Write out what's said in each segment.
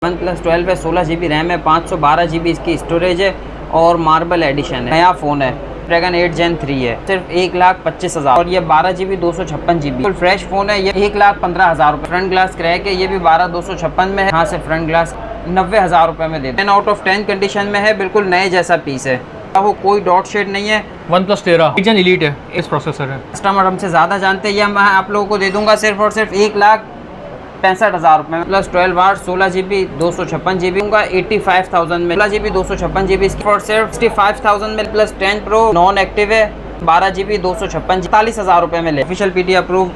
One plus 12 है, 16 GB RAM है, 512 GB इसकी स्टोरेज है और मार्बल एडिशन है। नया फ़ोन है, ड्रैगन 8 Gen 3 है, सिर्फ 1,25,000 और ये 12 GB 256 GB full fresh phone है। ये 1,15,000 रुपये। फ्रंट ग्लास क्रैक है, ये भी 12,256 में है। यहाँ से फ्रंट ग्लास 90,000 रुपये में दे 10 आउट ऑफ 10 कंडीशन में है, बिल्कुल नए जैसा पीस है। वो कोई डॉट शेड नहीं है। वन प्लस 13 8 Gen Elite है, इस प्रोसेसर है। कस्टमर हमसे ज़्यादा जानते हैं, ये मैं आप लोगों को दे दूंगा सिर्फ और सिर्फ 1,65,000 रुपये प्लस 12 वाट 16 GB 256 GB दूंगा 85,000 में। 16 GB 256 GB और सिर्फ 65,000 में प्लस 10 Pro नॉन एक्टिव है 12 GB 256 44,000 रुपये में ले। ऑफिशियल PTI अप्रूव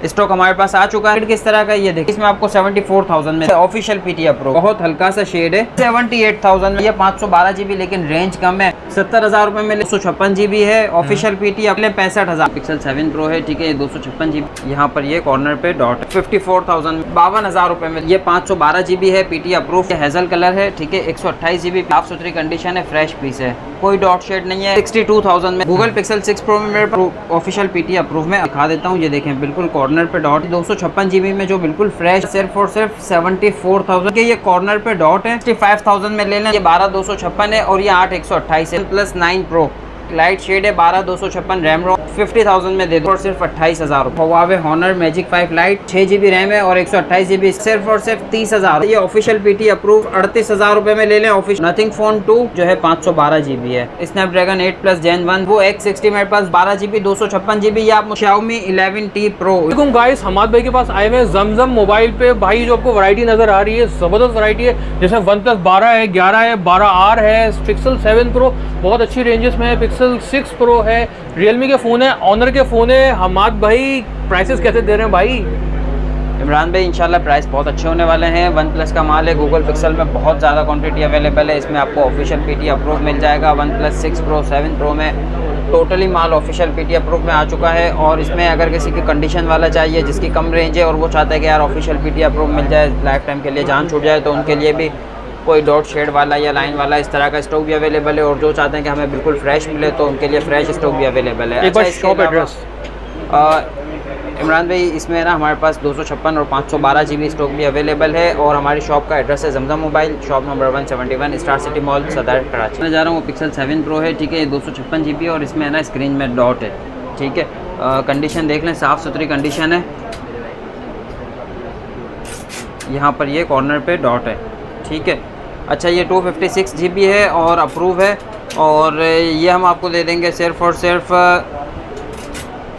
स्टॉक हमारे पास आ चुका है। किस तरह का ये देखिए, इसमें आपको 74,000 में ऑफिशियल PTI अप्रूव, बहुत हल्का सा शेड है। 78,000 में ये 512 GB लेकिन रेंज कम है। 70,000 रुपये में 256 GB है ऑफिशियल PTI। अगले 65,000 पिक्सल 7 Pro है, ठीक है, 256 GB। यहाँ पर ये कॉर्नर पे डॉट 54,000 52,000 रुपये में ये 512 GB है PTI अप्रूव। हेजल कलर है, ठीक है, 128 GB साफ सुथरी कंडीशन है, फ्रेश पीस है, कोई डॉट शेड नहीं है। 62,000 में गूगल पिक्सल 6 Pro में मेरे ऑफिशियल PTI अप्रूव में दिखा देता हूँ। ये देखें, बिल्कुल कॉर्नर पे डॉट 256 GB में जो बिल्कुल फ्रेश, सिर्फ और सिर्फ 74,000 के ये कॉर्नर पे डॉट है। 65,000 में ले लें, ये 12,256 है और ये 8,128 है प्लस 9 Pro लाइट शेड है। 12,256 रैम रोम 50,000 में दे दो और सिर्फ 28,000 रुपये। Huawei Honor Magic 5 Lite 6 GB RAM है और 128 GB सिर्फ और सिर्फ 30,000। ये ऑफिशियल PTI अप्रूव 38,000 रुपये में ले लें। ऑफिशियल नथिंग फोन 2 जो है 512 GB है। स्नैपड्रैगन 8 प्लस Gen 1 वो X60 मेरे पास 12 GB 256 GB। या आप Xiaomi 11T Pro। देखो गाइस, हमाद भाई के पास आए हुए जमजम मोबाइल पे भाई जो आपको वैरायटी नजर आ रही है, जबरदस्त वैरायटी है। जैसे वन प्लस 12 है, 11 है, 12R है, पिक्सल 7 Pro बहुत अच्छी रेंजेस में है, पिक्सल 6 Pro है, रियलमी के फ़ोन है, ऑनर के फ़ोन है। हमाद भाई प्राइसेस कैसे दे रहे हैं भाई? इमरान भाई इंशाल्लाह प्राइस बहुत अच्छे होने वाले हैं। वन प्लस का माल है, गूगल पिक्सल में बहुत ज़्यादा क्वांटिटी अवेलेबल है। इसमें आपको ऑफिशियल PTI अप्रूव मिल जाएगा। वन प्लस 6 Pro 7 Pro में टोटली माल ऑफिशियल PTI अप्रूव में आ चुका है। और इसमें अगर किसी की कंडीशन वाला चाहिए जिसकी कम रेंज है और वो चाहता है कि यार ऑफिशियल PTI अप्रूव मिल जाए, लाइफ टाइम के लिए जान छूट जाए, तो उनके लिए भी कोई डॉट शेड वाला या लाइन वाला इस तरह का स्टॉक भी अवेलेबल है। और जो चाहते हैं कि हमें बिल्कुल फ्रेश मिले तो उनके लिए फ्रेश स्टॉक भी अवेलेबल है। अच्छा, शॉप एड्रेस इमरान भाई इसमें ना हमारे पास 256 और 512 GB स्टॉक भी अवेलेबल है। और हमारी शॉप का एड्रेस है Zamzam mobile, shop number 171 star city mall, Saddar, Karachi. मैं जा रहा हूँ पिक्सल 7 Pro है, ठीक है, 256 GB और इसमें ना स्क्रीन में डॉट है, ठीक है। कंडीशन देख लें, साफ़ सुथरी कंडीशन है। यहाँ पर ये कॉर्नर पे डॉट है, ठीक है। अच्छा, ये 256 GB है और अप्रूव है। और ये हम आपको दे देंगे सिर्फ और सिर्फ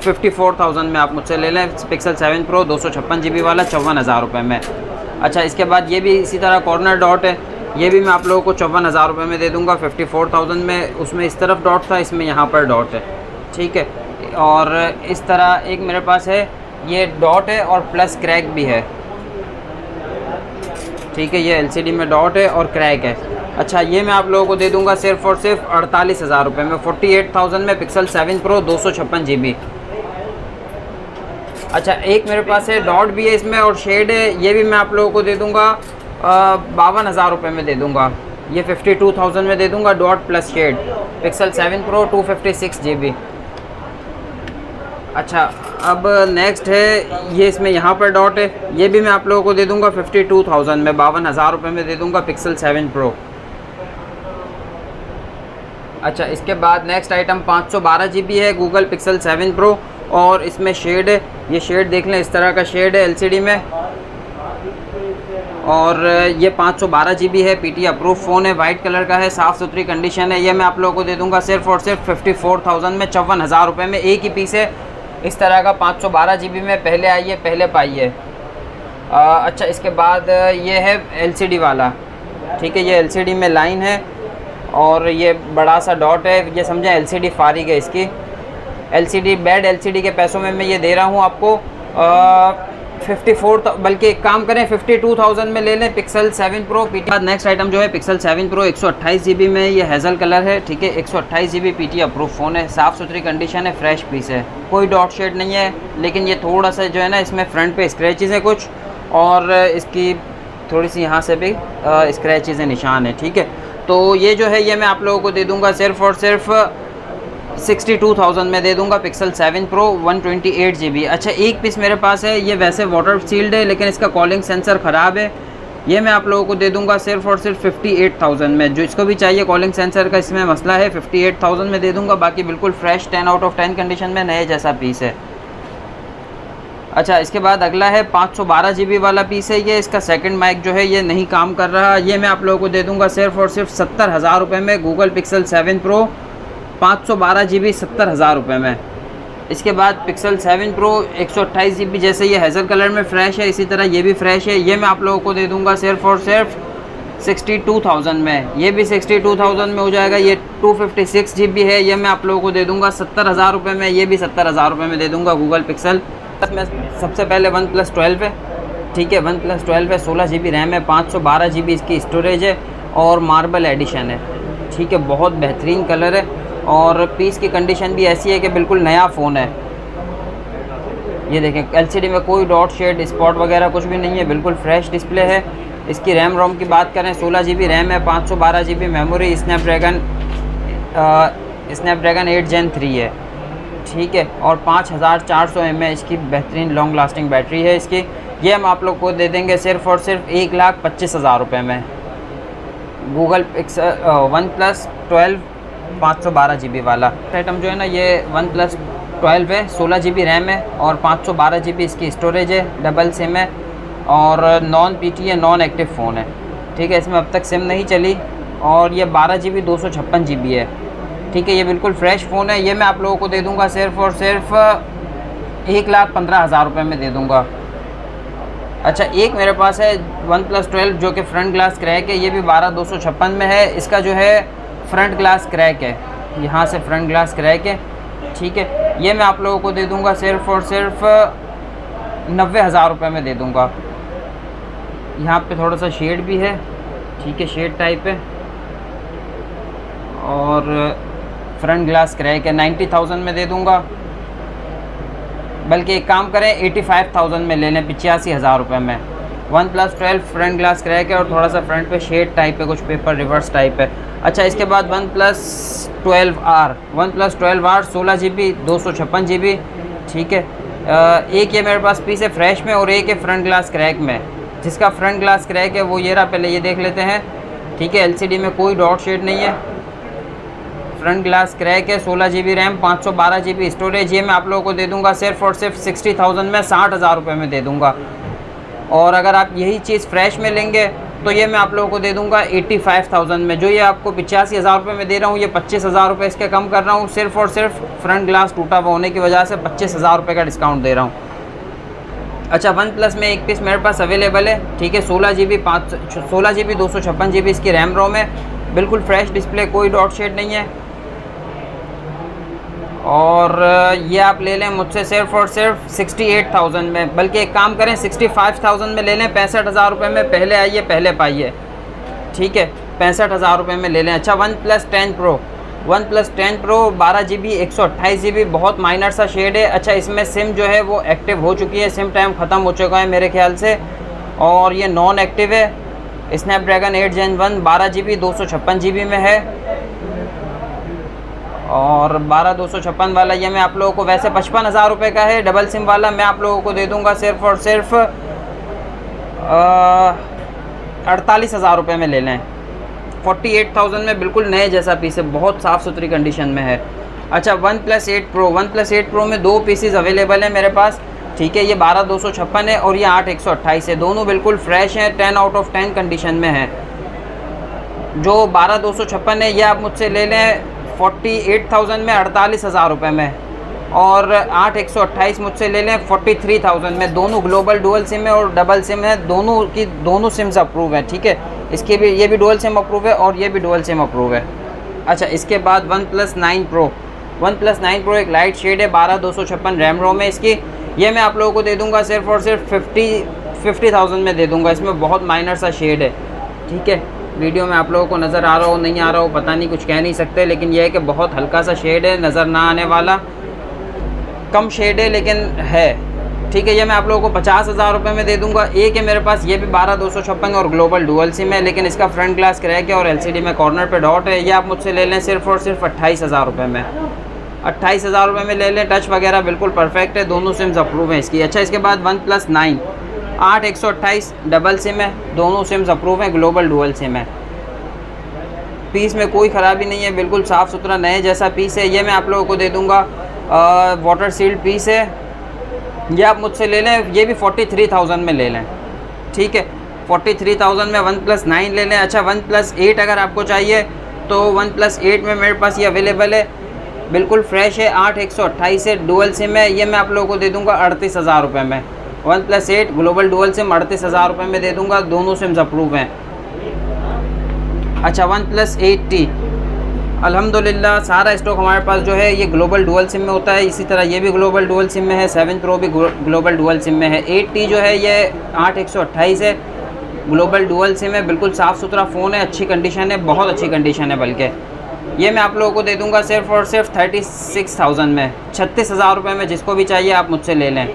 54,000 में आप मुझसे ले लें। पिक्सल 7 Pro 256 GB वाला 54,000 रुपये में। अच्छा, इसके बाद ये भी इसी तरह कॉर्नर डॉट है, ये भी मैं आप लोगों को 54,000 रुपये में दे दूँगा 54,000 में। उसमें इस तरफ डॉट था, इसमें यहाँ पर डॉट है, ठीक है। और इस तरह एक मेरे पास है, ये डॉट है और प्लस क्रैक भी है, ठीक है। ये LCD में डॉट है और क्रैक है। अच्छा, ये मैं आप लोगों को दे दूंगा सिर्फ और सिर्फ 48,000 रुपये में। 48,000 में पिक्सल 7 Pro 256 GB। अच्छा, एक मेरे पास है, डॉट भी है इसमें और शेड है, ये भी मैं आप लोगों को दे दूंगा 52,000 रुपये में दे दूंगा। ये 52,000 में दे दूंगा, dot plus shade, Pixel 7 Pro 256 GB। अच्छा, अब नेक्स्ट है, ये इसमें यहाँ पर डॉट है, ये भी मैं आप लोगों को दे दूंगा 52,000 में, 52,000 रुपये में दे दूंगा पिक्सल 7 Pro। अच्छा, इसके बाद नेक्स्ट आइटम 512 GB है, गूगल पिक्सल 7 Pro और इसमें शेड है, ये शेड देख लें, इस तरह का शेड है LCD में। और ये 512 GB है, PTI अप्रूव फ़ोन है, वाइट कलर का है, साफ़ सुथरी कंडीशन है। ये मैं आप लोगों को दे दूंगा सिर्फ और सिर्फ 54,000 में, 54,000 रुपये में। एक ही पीस है इस तरह का 512 GB में, पहले आइए पहले पाइए। अच्छा, इसके बाद ये है LCD वाला, ठीक है, ये LCD में लाइन है और ये बड़ा सा डॉट है, ये समझें LCD फारिग है इसकी। LCD बेड LCD के पैसों में मैं ये दे रहा हूँ आपको 54, बल्कि एक काम करें 52,000 में ले लें पिक्सल 7 Pro PTI। बाद नेक्स्ट आइटम जो है पिक्सल 7 Pro 128 GB में, ये हेजल कलर है, ठीक है, 128 GB PTI अप्रूव फ़ोन है, साफ़ सुथरी कंडीशन है, फ्रेश पीस है, कोई डॉट शेड नहीं है। लेकिन ये थोड़ा सा जो है ना, इसमें फ्रंट पे स्क्रैचेस है कुछ, और इसकी थोड़ी सी यहाँ से भी स्क्रैचेस है, निशान है, ठीक है। तो ये जो है, ये मैं आप लोगों को दे दूँगा सिर्फ और सिर्फ 62,000 में दे दूंगा पिक्सल 7 Pro 128 GB। अच्छा, एक पीस मेरे पास है, ये वैसे वाटर सील्ड है लेकिन इसका कॉलिंग सेंसर ख़राब है, ये मैं आप लोगों को दे दूंगा सिर्फ और सिर्फ 58,000 में। जो इसको भी चाहिए कॉलिंग सेंसर का इसमें मसला है, 58,000 में दे दूंगा। बाकी बिल्कुल फ्रेश 10 आउट ऑफ 10 कंडीशन में नए जैसा पीस है। अच्छा, इसके बाद अगला है 512 GB वाला पीस है ये। इसका सेकंड माइक जो है ये नहीं काम कर रहा। ये मैं आप लोगों को दे दूंगा सिर्फ और सिर्फ 70,000 रुपये में। गूगल पिक्सल 7 प्रो 512 GB 70,000 रुपये में। इसके बाद पिक्सल 7 प्रो 128 GB, जैसे ये हेज़ल कलर में फ़्रेश है इसी तरह ये भी फ़्रेश है। ये मैं आप लोगों को दे दूंगा सिर्फ और सिर्फ 62,000 में। ये भी 62,000 में हो जाएगा। ये 256 GB है। ये मैं आप लोगों को दे दूंगा 70,000 रुपये में। ये भी 70,000 रुपये में दे दूंगा गूगल पिक्सल। में सबसे पहले OnePlus 12 है, ठीक है। OnePlus 12 है, 16 GB रैम है, 512 GB इसकी स्टोरेज है और मार्बल एडिशन है, ठीक है। बहुत बेहतरीन कलर है और पीस की कंडीशन भी ऐसी है कि बिल्कुल नया फ़ोन है। ये देखें, LCD में कोई डॉट शेड स्पॉट वगैरह कुछ भी नहीं है, बिल्कुल फ्रेश डिस्प्ले है। इसकी रैम रोम की बात करें 16 GB रैम है, 512 GB मेमोरी, स्नैपड्रैगन 8 Gen 3 है, ठीक है। और 5400 mAh की बेहतरीन लॉन्ग लास्टिंग बैटरी है इसकी। ये हम आप लोग को दे देंगे सिर्फ और सिर्फ 1,25,000 रुपये में। गूगल पिक्सल OnePlus 12 512 GB वाला आइटम जो है ना, ये OnePlus 12 है, 16 GB रैम है और 512 GB इसकी स्टोरेज है, डबल सिम है और नॉन PT है, नॉन एक्टिव फ़ोन है, ठीक है। इसमें अब तक सिम नहीं चली और ये 12 GB 256 GB है, ठीक है। ये बिल्कुल फ्रेश फ़ोन है। ये मैं आप लोगों को दे दूंगा सिर्फ और सिर्फ 1,15,000 रुपये में दे दूंगा। अच्छा, एक मेरे पास है OnePlus 12 जो कि फ्रंट ग्लास क्रैक है। ये भी 12,256 में है। इसका जो है फ्रंट ग्लास क्रैक है, यहाँ से फ्रंट ग्लास क्रैक है, ठीक है। ये मैं आप लोगों को दे दूंगा सिर्फ और सिर्फ 90,000 रुपये में दे दूंगा। यहाँ पे थोड़ा सा शेड भी है, ठीक है, शेड टाइप है और फ्रंट ग्लास क्रैक है। 90,000 में दे दूंगा। बल्कि एक काम करें 85,000 में ले लें, 85,000 रुपये में। OnePlus 12 फ्रंट ग्लास क्रैक है और थोड़ा सा फ्रंट पे शेड टाइप है, कुछ पेपर रिवर्स टाइप है। अच्छा, इसके बाद OnePlus 12R 16 GB 256 GB, ठीक है। एक ये मेरे पास पीस है फ्रेश में और एक है फ्रंट ग्लास क्रैक में। जिसका फ्रंट ग्लास क्रैक है वो ये रहा, पहले ये देख लेते हैं, ठीक है। LCD में कोई डॉट शेड नहीं है, फ्रंट ग्लास क्रैक है, 16 GB रैम, 512 GB स्टोरेज। ये मैं आप लोगों को दे दूंगा सिर्फ और सिर्फ 60,000 में, 60,000 रुपये में दे दूंगा। और अगर आप यही चीज़ फ्रेश में लेंगे तो ये मैं आप लोगों को दे दूंगा 85,000 में। जो ये आपको 85,000 रुपये में दे रहा हूँ, ये 25,000 रुपये इसके कम कर रहा हूँ। सिर्फ और सिर्फ फ्रंट ग्लास टूटा हुआ होने की वजह से 25,000 रुपये का डिस्काउंट दे रहा हूँ। अच्छा, OnePlus में एक पीस मेरे पास अवेलेबल है, ठीक है। 16 GB 256 GB इसकी रैम रोम है, बिल्कुल फ्रेश डिस्प्ले, कोई डॉट शेड नहीं है। और ये आप ले लें मुझसे सिर्फ और सिर्फ 68,000 में। बल्कि एक काम करें 65,000 में ले लें, 65,000 रुपये में। पहले आइए पहले पाइए, ठीक है। 65,000 रुपये में ले लें। अच्छा, OnePlus 10 Pro 12 GB 128 GB, बहुत माइनर सा शेड है। अच्छा, इसमें सिम जो है वो एक्टिव हो चुकी है, सिम टाइम ख़त्म हो चुका है मेरे ख्याल से, और ये नॉन एक्टिव है। स्नैपड्रैगन 8 Gen 1 12 GB 256 GB में है और 12,256 वाला ये मैं आप लोगों को, वैसे 55,000 रुपये का है डबल सिम वाला, मैं आप लोगों को दे दूंगा सिर्फ और सिर्फ 48,000 रुपये में ले लें। 48,000 में बिल्कुल नए जैसा पीस है, बहुत साफ़ सुथरी कंडीशन में है। अच्छा, OnePlus 8 Pro में दो पीसेस अवेलेबल हैं मेरे पास, ठीक है। ये 12,256 है और ये 8,128 है। दोनों बिल्कुल फ्रेश हैं, 10 आउट ऑफ 10 कंडीशन में है। जो 12,256 है ये आप मुझसे ले लें 48,000 में, 48,000 रुपये में। और 8,128 मुझसे ले लें 43,000 में। दोनों ग्लोबल डुअल सिम है और डबल सिम है, दोनों सिम्स अप्रूव है, ठीक है। इसके भी, ये भी डुअल सिम अप्रूव है और ये भी डुअल सिम अप्रूव है। अच्छा, इसके बाद OnePlus 9 Pro एक लाइट शेड है, 12,256 रैम रोम है इसकी। ये मैं आप लोगों को दे दूंगा सिर्फ और सिर्फ 50,000 में दे दूंगा। इसमें बहुत माइनर सा शेड है, ठीक है। वीडियो में आप लोगों को नज़र आ रहा हो नहीं आ रहा हो पता नहीं, कुछ कह नहीं सकते, लेकिन यह है कि बहुत हल्का सा शेड है, नज़र ना आने वाला, कम शेड है लेकिन है, ठीक है। ये मैं आप लोगों को 50,000 रुपये में दे दूंगा। एक है मेरे पास, ये भी 12,256 और ग्लोबल डुअल सिम है, लेकिन इसका फ्रंट ग्लास क्रैक है और LCD में कॉर्नर पे डॉट है। ये आप मुझसे ले लें सिर्फ और सिर्फ 28,000 रुपये में। 28,000 रुपये में ले लें, टच वगैरह बिल्कुल परफेक्ट है, दोनों सिम्स अप्रूव हैं इसकी। अच्छा, इसके बाद OnePlus 9 8128 डबल सिम है, दोनों सिम्स अप्रूव हैं, ग्लोबल डुअल सिम है। पीस में कोई ख़राबी नहीं है, बिल्कुल साफ़ सुथरा नए जैसा पीस है। ये मैं आप लोगों को दे दूँगा, वाटर सील्ड पीस है। ये आप मुझसे ले लें, ये भी 43,000 में ले लें, ठीक है। 43,000 में OnePlus 9 ले लें। अच्छा, OnePlus 8 अगर आपको चाहिए तो OnePlus 8 में मेरे पास ये अवेलेबल है, बिल्कुल फ्रेश है, 8128 है, डुअल सिम है। ये मैं आप लोगों को दे दूँगा 38,000 रुपये में। OnePlus 8 ग्लोबल डुअल सिम 38,000 रुपये में दे दूँगा, दोनों सिम्स अप्रूव हैं। अच्छा, OnePlus 8T अल्हम्दुलिल्लाह सारा स्टॉक हमारे पास जो है ये ग्लोबल डुअल सिम में होता है। इसी तरह ये भी ग्लोबल डुअल सिम में है, 7 Pro भी ग्लोबल डुअल सिम में है। 8T जो है ये 8128 है, ग्लोबल डुअल सिम है, बिल्कुल साफ़ सुथरा फ़ोन है, अच्छी कंडीशन है, बहुत अच्छी कंडीशन है। बल्कि ये मैं आप लोगों को दे दूंगा सिर्फ और सिर्फ 36,000 में, 36,000 रुपये में। जिसको भी चाहिए आप मुझसे ले लें,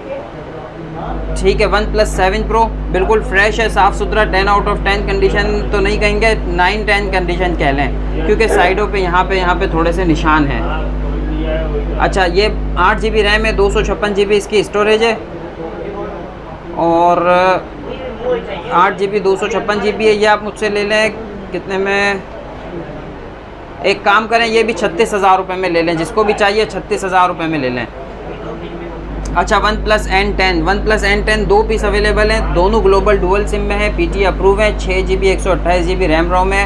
ठीक है। OnePlus 7 Pro बिल्कुल फ्रेश है, साफ़ सुथरा, 10 आउट ऑफ 10 कंडीशन तो नहीं कहेंगे, 9-10 कंडीशन कह लें, क्योंकि साइडों पे यहाँ पे थोड़े से निशान हैं। अच्छा, ये 8 GB रैम है, 256 GB इसकी स्टोरेज है, और 8 GB 256 GB है। ये आप मुझसे ले लें कितने में, एक काम करें, ये भी 36,000 रुपये में ले लें। जिसको भी चाहिए 36,000 रुपये में ले लें। अच्छा, OnePlus N10 2 पीस अवेलेबल हैं, दोनों ग्लोबल डुअल सिम में है, PT अप्रूव है, 6 GB 128 GB रैम रोम है,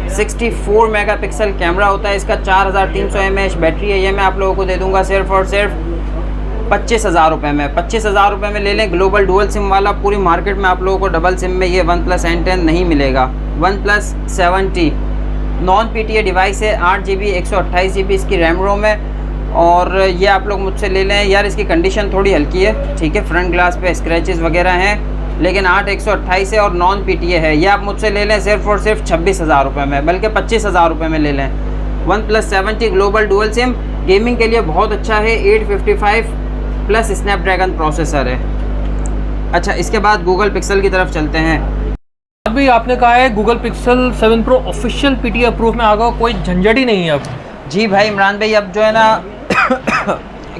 64 मेगापिक्सल कैमरा होता है इसका, 4300 mAh बैटरी है। ये मैं आप लोगों को दे दूंगा सिर्फ और सिर्फ 25,000 रुपये में। 25,000 रुपये में ले लें, ग्लोबल डुअल सिम वाला। पूरी मार्केट में आप लोगों को डबल सिम में ये OnePlus N10 नहीं मिलेगा। OnePlus 7T non PTA device है, 8 GB 128 GB इसकी रैम रोम है, और ये आप लोग मुझसे ले लें। यार इसकी कंडीशन थोड़ी हल्की है, ठीक है, फ्रंट ग्लास पे स्क्रैचेस वगैरह हैं, लेकिन 8/128 है और नॉन PTA है। ये आप मुझसे ले लें सिर्फ और सिर्फ 26,000 रुपये में, बल्कि 25,000 रुपये में ले लें। OnePlus 7T global dual SIM gaming के लिए बहुत अच्छा है, 855 प्लस स्नैपड्रैगन प्रोसेसर है। अच्छा, इसके बाद गूगल पिक्सल की तरफ चलते हैं। अभी आपने कहा है Google pixel 7 Pro official PTA approve में आ गया, कोई झंझट ही नहीं है अब। जी भाई इमरान भाई, अब जो है ना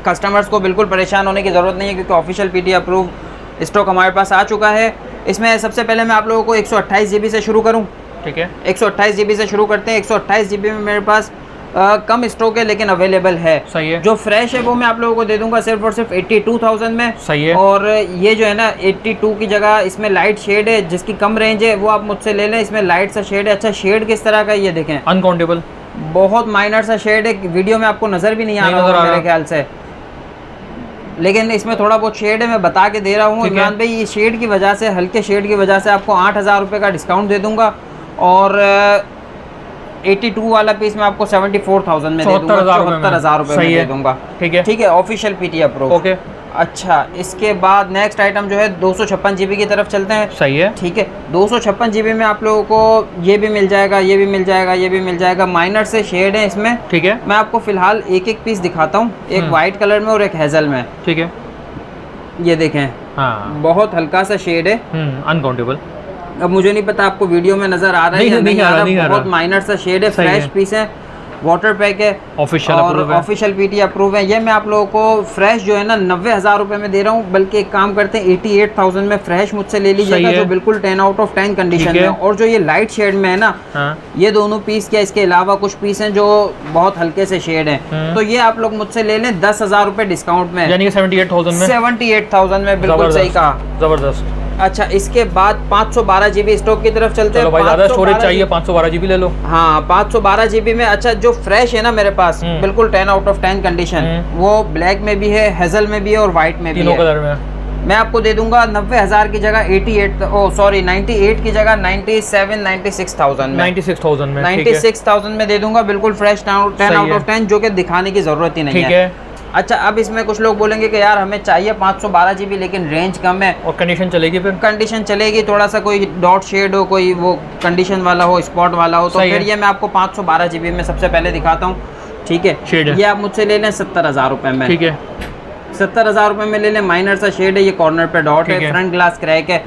कस्टमर्स को बिल्कुल परेशान होने की ज़रूरत नहीं है, क्योंकि ऑफिशियल PTA अप्रूव स्टॉक हमारे पास आ चुका है। इसमें सबसे पहले मैं आप लोगों को 128 GB से शुरू करूं, ठीक है। 128 GB से शुरू करते हैं। 128 GB में मेरे पास कम स्टॉक है, लेकिन अवेलेबल है। सही है। जो फ्रेश है वो मैं आप लोगों को दे दूंगा सिर्फ और सिर्फ 82,000 में। सही है। और ये जो है ना 82 की जगह इसमें लाइट शेड है, जिसकी कम रेंज है वो आप मुझसे ले लें। इसमें लाइट सा शेड है। अच्छा, शेड किस तरह का, ये देखें, अनकाउंटेबल, बहुत माइनर सा शेड है, वीडियो में आपको नज़र भी नहीं आ रहा मेरे ख्याल से, लेकिन इसमें थोड़ा बहुत शेड है, मैं बता के दे रहा हूँ इमरान भाई। ये शेड की वजह से, हल्के शेड की वजह से आपको 8,000 रुपये का डिस्काउंट दे दूंगा, और 82 वाला पीस मैं आपको 74,000 में दे दूंगा, 74,000 रुपये में दे दूंगा, ठीक है। ठीक है, ऑफिशियल PTA अप्रूव, ओके। अच्छा, इसके बाद नेक्स्ट आइटम जो है 256 GB की तरफ चलते हैं। सही है, ठीक है। 256 GB में आप लोगों को ये भी मिल जाएगा, ये भी मिल जाएगा, ये भी मिल जाएगा। माइनर से शेड है इसमें, ठीक है। मैं आपको फिलहाल एक एक पीस दिखाता हूँ, एक वाइट कलर में और एक हेजल में, ठीक है। ये देखें, हाँ, बहुत हल्का सा शेड है, अनकाउंटेबल। अब मुझे नहीं पता आपको वीडियो में नजर आ रहा है या नहीं आ रहा, बहुत माइनर सा शेड है, फ्रेश पीस है, वाटर पैक है, ऑफिशियल PTA अप्रूव है। ये मैं आप लोगों को फ्रेश जो है ना 90,000 रुपये में दे रहा हूँ, बल्कि एक काम करते हैं 88,000 में फ्रेश मुझसे ले लीजिएगा, जो बिल्कुल 10 आउट ऑफ 10 कंडीशन में। और जो ये लाइट शेड में है ना, ये दोनों पीस क्या, इसके अलावा कुछ पीस हैं जो बहुत हल्के से शेड हैं, तो ये आप लोग मुझसे ले लें 10,000 रुपये डिस्काउंट में, यानी 78,000 में। 78,000 में, बिल्कुल सही कहा, जबरदस्त। अच्छा, इसके बाद 512 GB स्टॉक की तरफ चलते हैं। भाई ज़्यादा स्टोरेज चाहिए, 512 GB ले लो। हाँ, 512 GB में। अच्छा, जो फ्रेश है ना मेरे पास, बिल्कुल 10 आउट ऑफ 10 कंडीशन, वो ब्लैक में भी है, हेजल में भी है और वाइट में भी है, तीनों कलर में। मैं आपको दे दूंगा 90,000 की जगह 98 की जगह 96,000 में, 96,000 में दे दूंगा, बिल्कुल फ्रेश 10 आउट ऑफ 10, जो कि दिखाने की जरूरत ही नहीं है। अच्छा, अब इसमें कुछ लोग बोलेंगे कि यार हमें चाहिए 512 GB, लेकिन रेंज कम है, और कंडीशन चलेगी, फिर कंडीशन चलेगी, थोड़ा सा कोई डॉट शेड हो, कोई वो कंडीशन वाला हो, स्पॉट वाला हो, तो फिर ये मैं आपको 512 GB में सबसे पहले दिखाता हूँ, ठीक है। ये आप मुझसे ले लें 70,000 रुपये में, ठीक है। 70,000 रुपये में ले लें। माइनर सा शेड है, ये कॉर्नर पे डॉट है, फ्रंट ग्लास क्रैक है,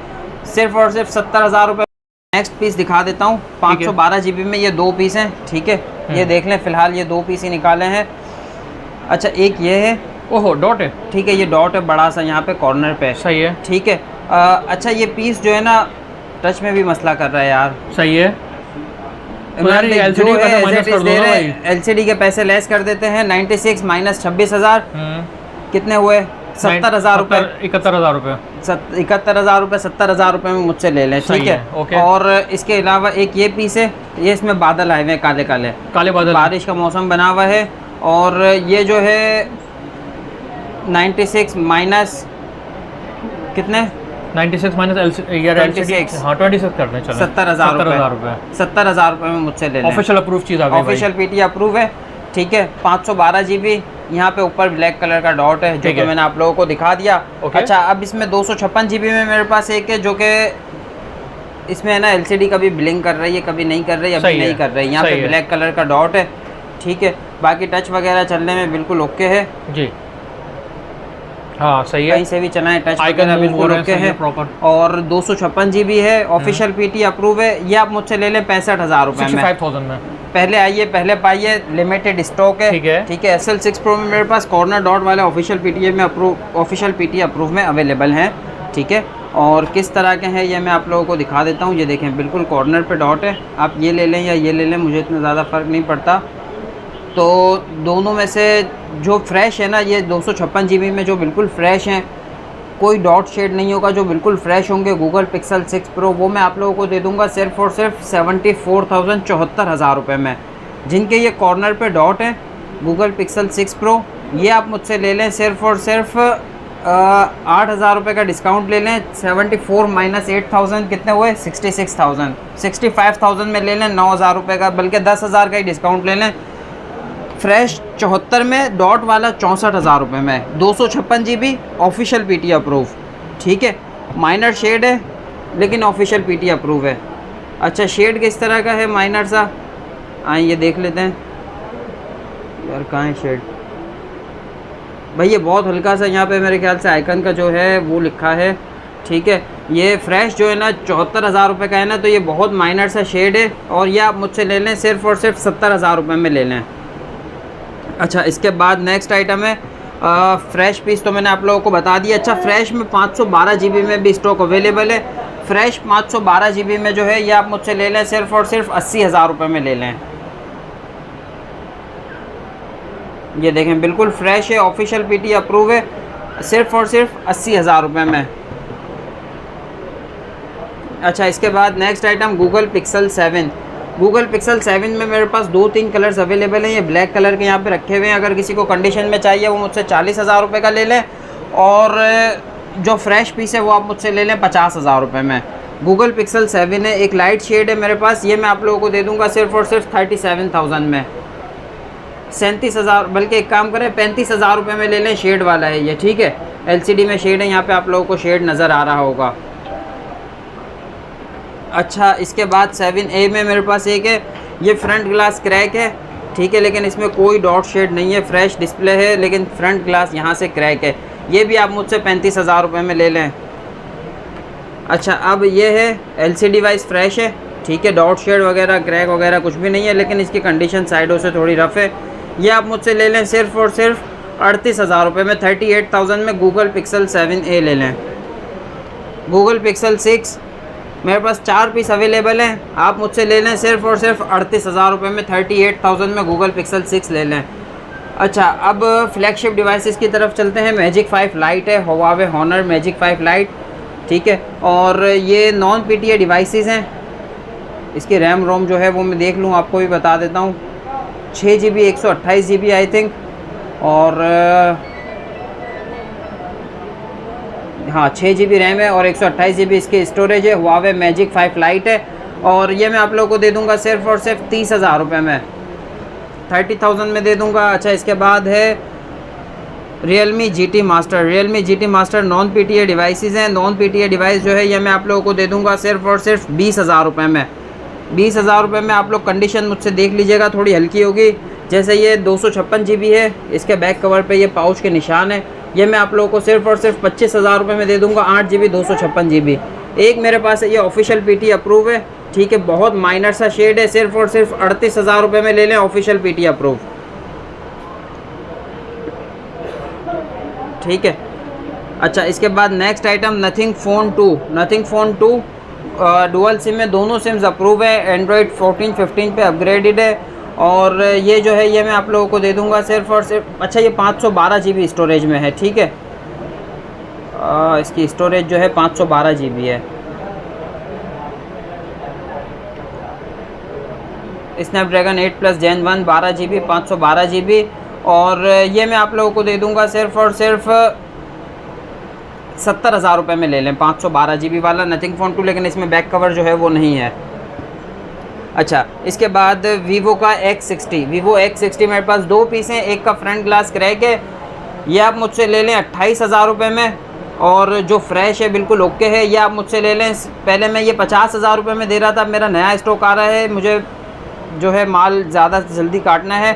सिर्फ और सिर्फ 70,000 रुपये। नेक्स्ट पीस दिखा देता हूँ, 512 GB में ये 2 पीस हैं, ठीक है। ये देख लें, फिलहाल ये 2 पीस ही निकाले हैं। अच्छा, एक ये है, ओहो डॉट है, ठीक है, ये डॉट है बड़ा सा यहाँ पे कॉर्नर पे, सही है, ठीक है। अच्छा ये पीस जो है ना टच में भी मसला कर रहा है यार। सही है, तो यार ये जो LCD का है माइनस कर दो ना भाई। LCD के पैसे लेस कर देते हैं। 96 माइनस 26,000 कितने हुए? 70,000 रुपये। 71,000 रुपये। 71,000 रुपये, 70,000 रुपये में मुझसे ले लें, ठीक है। ओके। और इसके अलावा एक ये पीस है, ये इसमें बादल आए हुए हैं, काले काले काले बादल, बारिश का मौसम बना हुआ है। और ये जो है 96 माइनस कितने? 96 माइनस यार 26, हाँ 26 करने चले। 70,000 रुपये। 70,000 रुपये में मुझसे ले लें। ऑफिशियल अप्रूव चीज़ आ गई, ऑफिशियल पीटी अप्रूव है, ठीक है। 512 GB, यहाँ पे ऊपर ब्लैक कलर का डॉट है जो कि मैंने आप लोगों को दिखा दिया। अच्छा अब इसमें 256 GB में मेरे पास एक है जो कि इसमें है ना LCD कभी ब्लिंक कर रही है, कभी नहीं कर रही है, अभी नहीं कर रही है। यहाँ पे ब्लैक कलर का डॉट है, ठीक है। बाकी टच वगैरह चलने में बिल्कुल ओके है जी, हाँ सही है, कहीं से भी चलाएं टच वगैरह बिल्कुल ओके है प्रॉपर। और 256 GB है, ऑफिशियल पीटी अप्रूव है। ये आप मुझसे ले लें 65,000 रुपये में, 65,000 में। पहले आइए पहले पाइए, लिमिटेड स्टॉक है, ठीक है। SL6 Pro में मेरे पास कॉर्नर डॉट वाले ऑफिशियल पीटी अप्रूव में अवेलेबल हैं, ठीक है। और किस तरह के हैं ये मैं आप लोगों को दिखा देता हूँ। ये देखें बिल्कुल कॉर्नर पे डॉट है, आप ये ले लें या ये ले लें, मुझे इतना ज़्यादा फ़र्क नहीं पड़ता। तो दोनों में से जो फ्रेश है ना, ये 256 GB में जो बिल्कुल फ्रेश हैं, कोई डॉट शेड नहीं होगा, जो बिल्कुल फ्रेश होंगे गूगल पिक्सल 6 Pro, वो मैं आप लोगों को दे दूंगा सिर्फ और सिर्फ 74,000 रुपये में। जिनके ये कॉर्नर पे डॉट है गूगल पिक्सल 6 Pro, ये आप मुझसे ले लें सिर्फ और सिर्फ 8,000 रुपये का डिस्काउंट ले लें। 74 माइनस 8,000 कितने हुए? 66,000। 65,000 में ले लें 9,000 रुपये का, बल्कि 10,000 का ही डिस्काउंट ले लें। फ्रेश 74 में, डॉट वाला 64,000 रुपये में, 256 GB, ऑफिशियल पीटी अप्रूव, ठीक है। माइनर शेड है लेकिन ऑफिशियल पीटी अप्रूव है। अच्छा शेड किस तरह का है माइनर सा, आए ये देख लेते हैं यार, कहाँ है शेड भाई? ये बहुत हल्का सा यहाँ पे मेरे ख्याल से आइकन का जो है वो लिखा है, ठीक है। ये फ्रेश जो है ना 74,000 रुपये का है ना, तो ये बहुत माइनर सा शेड है। और ये आप मुझसे ले लें सिर्फ और सिर्फ 70,000 रुपये में ले लें। अच्छा इसके बाद नेक्स्ट आइटम है फ्रेश पीस, तो मैंने आप लोगों को बता दिया। अच्छा फ्रेश में 512 GB में भी स्टॉक अवेलेबल है। फ्रेश 512 GB में जो है ये आप मुझसे ले लें सिर्फ और सिर्फ 80,000 रुपये में ले लें। ये देखें बिल्कुल फ्रेश है, ऑफिशियल पीटी अप्रूव है, सिर्फ और सिर्फ 80,000 रुपये में। अच्छा इसके बाद next item Google pixel 7। Google pixel 7 में मेरे पास 2-3 कलर्स अवेलेबल हैं। ये ब्लैक कलर के यहाँ पे रखे हुए हैं, अगर किसी को कंडीशन में चाहिए वो मुझसे 40,000 रुपये का ले लें। और जो फ्रेश पीस है वो आप मुझसे ले लें 50,000 रुपये में। गूगल पिक्सल 7 है, एक लाइट शेड है मेरे पास, ये मैं आप लोगों को दे दूँगा सिर्फ और सिर्फ 37,000 में। 37,000, बल्कि एक काम करें 35,000 रुपये में ले लें, शेड वाला है ये, ठीक है। LCD में शेड है, यहाँ पे आप लोगों को शेड नज़र आ रहा होगा। अच्छा इसके बाद 7A में मेरे पास एक है, ये फ्रंट ग्लास क्रैक है, ठीक है, लेकिन इसमें कोई डॉट शेड नहीं है, फ्रेश डिस्प्ले है, लेकिन फ्रंट ग्लास यहाँ से क्रैक है। ये भी आप मुझसे 35,000 रुपये में ले लें। अच्छा अब ये है LCD वाइज फ्रेश है, ठीक है, डॉट शेड वगैरह क्रैक वगैरह कुछ भी नहीं है, लेकिन इसकी कंडीशन साइडों से थोड़ी रफ़ है। ये आप मुझसे ले लें सिर्फ और सिर्फ 38,000 रुपये में। 38,000 में गूगल पिक्सल 7A ले लें। गूगल पिक्सल 6 मेरे पास 4 पीस अवेलेबल हैं, आप मुझसे ले लें सिर्फ और सिर्फ 38,000 रुपये में। 38,000 में गूगल पिक्सल 6 ले लें। अच्छा अब फ्लैगशिप डिवाइसेस की तरफ चलते हैं। मैजिक 5 लाइट है, हुआवे हॉनर मैजिक 5 लाइट, ठीक है। और ये नॉन PTA डिवाइसेस हैं। इसकी रैम रोम जो है वो मैं देख लूँ, आपको भी बता देता हूँ। 6 GB 128 GB आई थिंक, और हाँ 6 GB रैम है और 128 GB इसकी स्टोरेज है। हुआवे मैजिक 5 लाइट है, और ये मैं आप लोगों को दे दूंगा सिर्फ और सिर्फ 30,000 रुपये में, 30,000 में दे दूंगा। अच्छा इसके बाद है Realme GT Master। Realme GT Master non PTA devices हैं। नॉन PTA डिवाइस जो है ये मैं आप लोगों को दे दूंगा सिर्फ और सिर्फ 20,000 रुपये में। 20,000 रुपये में आप लोग कंडीशन मुझसे देख लीजिएगा, थोड़ी हल्की होगी। जैसे ये 256 GB है, इसके बैक कवर पे ये पाउच के निशान है। ये मैं आप लोगों को सिर्फ और सिर्फ 25,000 रुपये में दे दूंगा। 8 GB 256 GB। एक मेरे पास है, ये ऑफिशियल PT अप्रूव है, ठीक है, बहुत माइनर सा शेड है, सिर्फ और सिर्फ 38,000 रुपये में ले लें, ऑफिशियल PT अप्रूव, ठीक है। अच्छा, इसके बाद next item nothing phone 2। Nothing phone 2 dual SIM में, दोनों सिम्स अप्रूव है, एंड्रॉयड 14 15 पे अपग्रेडेड है। और ये जो है ये मैं आप लोगों को दे दूंगा सिर्फ और सिर्फ, अच्छा ये 512 GB स्टोरेज में है, ठीक है। इसकी स्टोरेज जो है 512 GB है। Snapdragon 8+ Gen 1 12 GB 512 GB। और ये मैं आप लोगों को दे दूंगा सिर्फ और सिर्फ 70,000 रुपये में ले लें, 512 GB वाला नथिंग फ़ोन 2, लेकिन इसमें बैक कवर जो है वो नहीं है। अच्छा, इसके बाद वीवो का X60। वीवो X60 मेरे पास 2 पीस हैं, एक का फ्रंट ग्लास क्रैक है, ये आप मुझसे ले लें 28,000 रुपये में। और जो फ्रेश है बिल्कुल ओके है, ये आप मुझसे ले लें। पहले मैं ये 50,000 रुपये में दे रहा था, मेरा नया स्टॉक आ रहा है, मुझे जो है माल ज़्यादा जल्दी काटना है,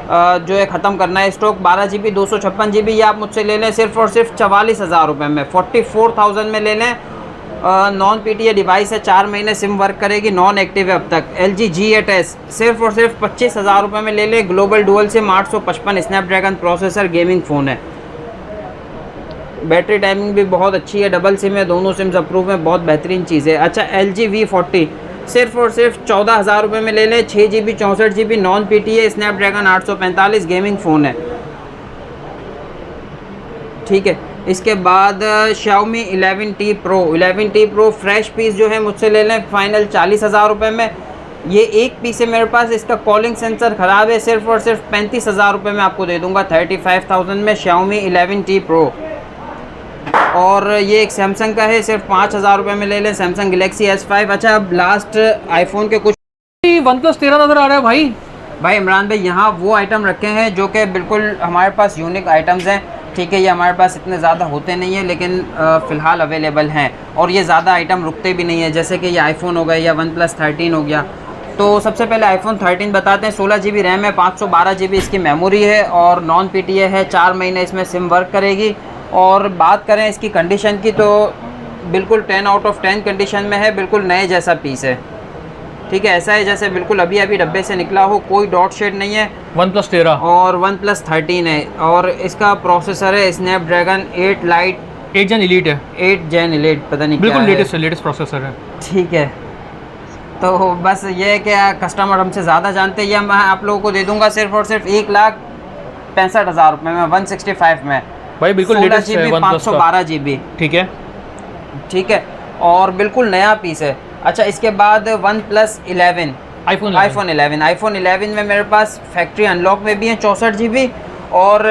जो है ख़त्म करना है स्टॉक। 12 GB 256 GB ये आप मुझसे ले लें सिर्फ और सिर्फ 44,000 रुपये में, 44,000 में ले लें। नॉन PTA डिवाइस है, 4 महीने सिम वर्क करेगी, नॉन एक्टिव है अब तक। LG G8s सिर्फ और सिर्फ 25,000 रुपये में ले लें। Global dual SIM 855 Snapdragon processor, gaming phone है। बैटरी टाइमिंग भी बहुत अच्छी है, डबल सिम है, दोनों सिम्स अप्रूव हैं, बहुत बेहतरीन चीज़ है। अच्छा, LG V40 सिर्फ और सिर्फ 14,000 रुपये में ले लें, 6 GB 64 GB non PTA Snapdragon 845 gaming phone है, ठीक है। इसके बाद Xiaomi 11T Pro। 11T Pro fresh piece जो है मुझसे ले लें फाइनल 40,000 रुपये में। ये एक पीस है मेरे पास, इसका कॉलिंग सेंसर ख़राब है, सिर्फ और सिर्फ 35,000 रुपये में आपको दे दूंगा, 35,000 में Xiaomi 11T Pro। और ये एक सैमसंग का है, सिर्फ 5,000 रुपये में ले लें, सैमसंग गलेक्सी S5। अच्छा, अब लास्ट आईफोन के कुछ OnePlus 13 नज़र आ रहा है भाई इमरान भाई, यहाँ वो आइटम रखे हैं जो कि बिल्कुल हमारे पास यूनिक आइटम्स हैं, ठीक है। ये हमारे पास इतने ज़्यादा होते नहीं हैं, लेकिन फ़िलहाल अवेलेबल हैं, और ये ज़्यादा आइटम रुकते भी नहीं है, जैसे कि ये आईफोन हो गया या OnePlus 13 हो गया। तो सबसे पहले आईफोन 13 बताते हैं। 16 GB रैम है, 512 GB इसकी मेमोरी है, और नॉन PTA है, 4 महीने इसमें सिम वर्क करेगी। और बात करें इसकी कंडीशन की, तो बिल्कुल 10 आउट ऑफ 10 कंडीशन में है, बिल्कुल नए जैसा पीस है, ठीक है। ऐसा है जैसे बिल्कुल अभी अभी डब्बे से निकला हो, कोई डॉट शेड नहीं है। OnePlus 13 और OnePlus 13 है, और इसका प्रोसेसर है स्नैपड्रैगन 8 लाइट 8 Gen Elite है, 8 Gen Elite, पता नहीं बिल्कुल क्या लेटेस्ट प्रोसेसर है, ठीक है। तो बस ये है कि कस्टमर हमसे ज़्यादा जानते हैं, ये मैं आप लोगों को दे दूंगा सिर्फ और सिर्फ 1,65,000 रुपये में, 165 में भाई बिल्कुल लेटेस्ट है, 512 GB, ठीक है, ठीक है, और बिल्कुल नया पीस है। अच्छा, इसके बाद OnePlus 11 आईफोन 11 में मेरे पास फैक्ट्री अनलॉक में भी हैं 64 GB, और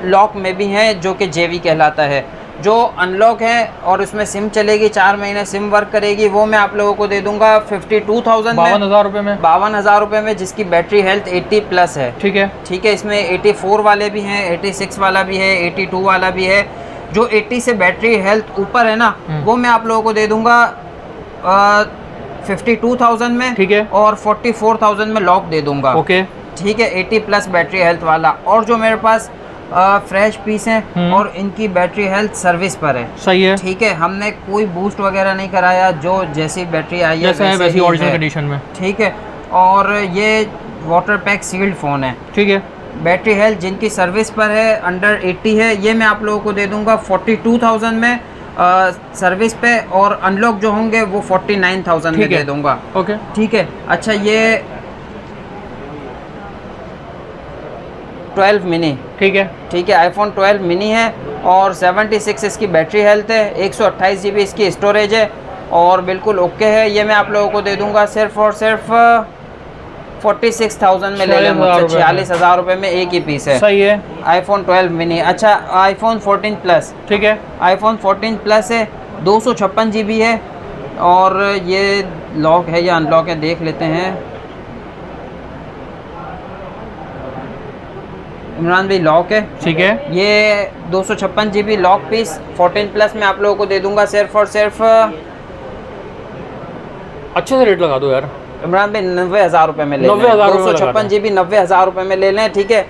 लॉक में भी हैं जो कि JV कहलाता है। जो अनलॉक है और उसमें सिम चलेगी, 4 महीने सिम वर्क करेगी, वो मैं आप लोगों को दे दूंगा 52,000 में, 52,000 रुपये में, 52,000 रुपये में, जिसकी बैटरी हेल्थ 80+ है, ठीक है, ठीक है। इसमें 84 वाले भी हैं, 86 वाला भी है, 82 वाला भी है। जो 80 से बैटरी हेल्थ ऊपर है ना, वो मैं आप लोगों को दे दूंगा 52,000 में, ठीक है, और 44,000 में लॉक दे दूंगा, ओके, ठीक है, 80+ बैटरी हेल्थ वाला। और जो मेरे पास फ्रेश पीस हैं और इनकी बैटरी हेल्थ सर्विस पर है, सही है, ठीक है। हमने कोई बूस्ट वगैरह नहीं कराया, जो जैसी बैटरी आई है वैसी ओरिजिनल कंडीशन में, ठीक है। और ये वाटर पैक सील्ड फ़ोन है, ठीक है। बैटरी हेल्थ जिनकी सर्विस पर है अंडर 80 है, ये मैं आप लोगों को दे दूंगा 42,000 में सर्विस पे, और अनलॉक जो होंगे वो 49,000 में दे दूंगा, ओके, ठीक है। अच्छा, ये 12 मिनी, ठीक है, ठीक है, आईफोन 12 मिनी है, और 76 इसकी बैटरी हेल्थ है, 128 GB इसकी स्टोरेज है, और बिल्कुल ओके है। ये मैं आप लोगों को दे दूंगा सिर्फ और सिर्फ 46,000 में ले लें मुझसे, 46,000 रुपये में एक ही पीस है, सही है। IPhone 12 mini. अच्छा, आईफोन 14 प्लस, ठीक है, आईफोन 14 प्लस है, 256 GB है, और ये लॉक है या अनलॉक है देख लेते हैं। इमरान भाई लॉक है, ठीक है। ये 256 GB लॉक पीस 14 प्लस में आप लोगों को दे दूंगा सिर्फ और सिर्फ, अच्छे से रेट लगा दो यार इमरान भाई, 90,000 रुपये में ले लें, 256 GB 90,000 रुपये में ले लें, ठीक है।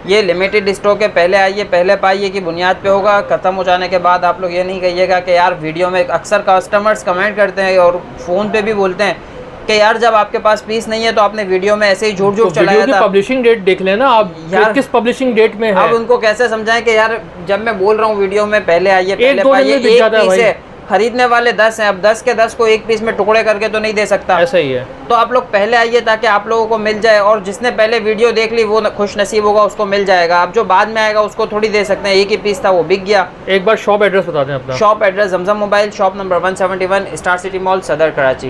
ये लिमिटेड स्टॉक है, पहले आइए पहले पाइए की बुनियाद पे होगा। ख़त्म हो जाने के बाद आप लोग ये नहीं कहिएगा कि यार वीडियो में, अक्सर कस्टमर्स कमेंट करते हैं और फ़ोन पे भी बोलते हैं कि यार जब आपके पास पीस नहीं है तो आपने वीडियो में ऐसे ही झूठ झूठ चलाया था। पब्लिशिंग डेट देख लेना आप यार, किस पब्लिशिंग डेट में है। अब उनको कैसे समझाएं कि यार जब मैं बोल रहा हूँ वीडियो में पहले आइए, पहले दो दिन पाइए, में बिक एक जाता है पीस भाई। है, खरीदने वाले 10 हैं, अब 10 के 10 को एक पीस में टुकड़े करके तो नहीं दे सकता। ऐसा ही है। तो आप लोग पहले आइए ताकि आप लोगों को मिल जाए, और जिसने पहले वीडियो देख ली वो खुश नसीब होगा, उसको मिल जाएगा। अब जो बाद में आएगा उसको थोड़ी दे सकते हैं, एक ही पीस था वो बिक गया। एक बार शॉप एड्रेस बता दें अपना। Shop address Zamzam mobile, shop number 171, star city mall, Saddar, Karachi.